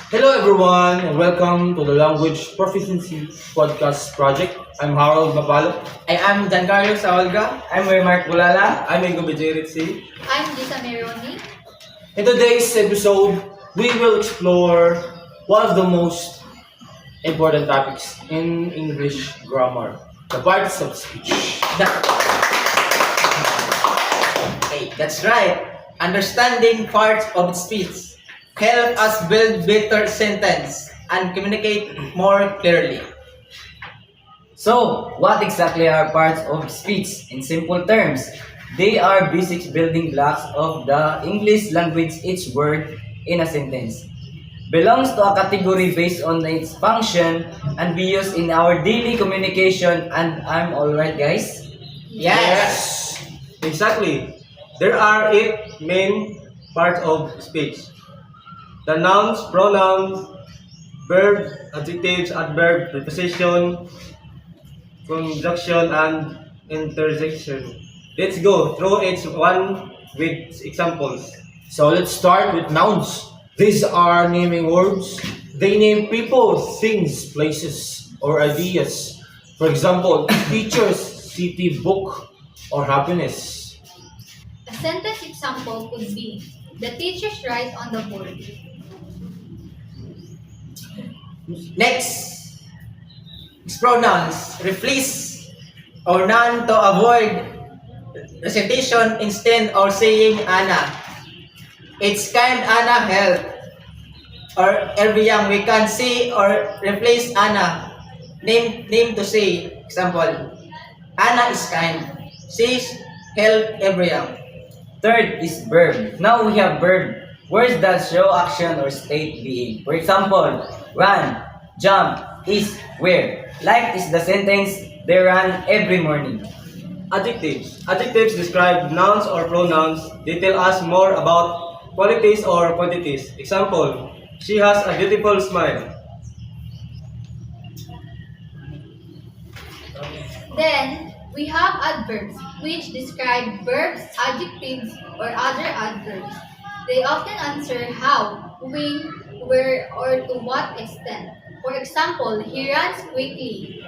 Hello everyone and welcome to the Language Proficiency Podcast Project. I'm Harold Mapalo. I am Giancarlo Saolga. I'm Mark Bulala. I'm Ingo Bejeritsi. I'm Lisa Meroni. In today's episode, we will explore one of the most important topics in English grammar, the parts of speech. Hey, that's right. Understanding parts of speech help us build better sentence and communicate more clearly. So, what exactly are parts of speech? In simple terms, they are basic building blocks of the English language. Each word in a sentence belongs to a category based on its function and be used in our daily communication. And I'm alright, guys. Yes. Exactly. There are 8 main parts of speech. The nouns, pronouns, verb, adjectives, adverb, preposition, conjunction, and interjection. Let's go through each one with examples. So let's start with nouns. These are naming words. They name people, things, places, or ideas. For example, teachers, city, book, or happiness. A sentence example could be, the teachers write on the board. Next is pronouns. Replace or none to avoid recitation instead of saying Anna. It's kind Anna help. Or every young we can say or replace Anna. Name to say. Example. Anna is kind. Says help every young. Third is verb. Now we have verb. Words that show action or state being. For example, run, jump, is, where. Like is the sentence, they run every morning. Adjectives. Adjectives describe nouns or pronouns. They tell us more about qualities or quantities. Example, she has a beautiful smile. Then, we have adverbs, which describe verbs, adjectives, or other adverbs. They often answer how, when, where, or to what extent. For example, he runs quickly.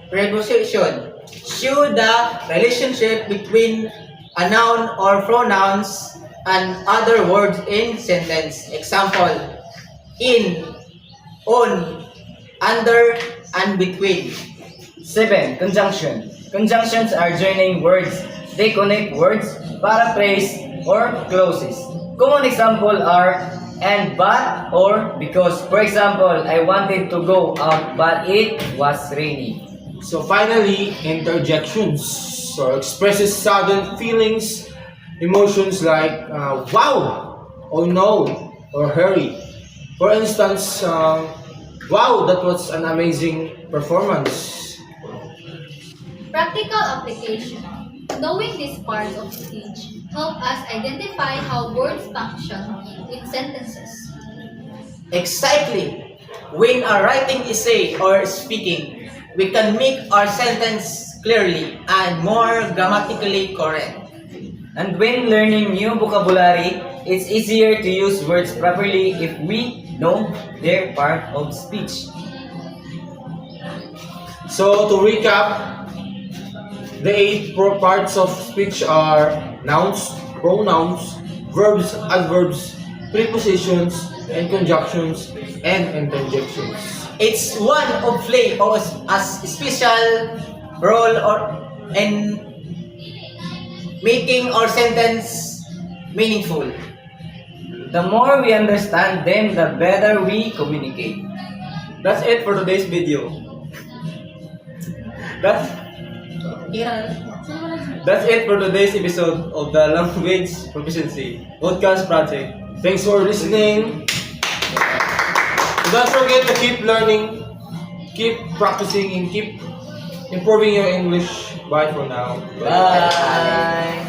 Preposition. Show the relationship between a noun or pronouns and other words in sentence. Example, in, on, under, and between. 7. Conjunction. Conjunctions are joining words. They connect words, paraphrase, or clauses. Common example are and but or because. For example, I wanted to go out but it was rainy. So finally, interjections or expresses sudden feelings, emotions like wow, oh no, or hurry. For instance, wow, that was an amazing performance. Practical application. Knowing these parts of speech help us identify how words function in sentences. Exactly. When are writing essay or speaking, we can make our sentence clearly and more grammatically correct. And when learning new vocabulary, it's easier to use words properly if we know their part of speech. So to recap, the 8 parts of speech are nouns, pronouns, verbs, adverbs, prepositions, and conjunctions, and interjections. It's one of play or a special role or in making our sentence meaningful. The more we understand them, the better we communicate. That's it for today's video. That's it for today's episode of the Language Proficiency Podcast Project. Thanks for listening. Don't forget to keep learning, keep practicing, and keep improving your English. Bye for now. Bye!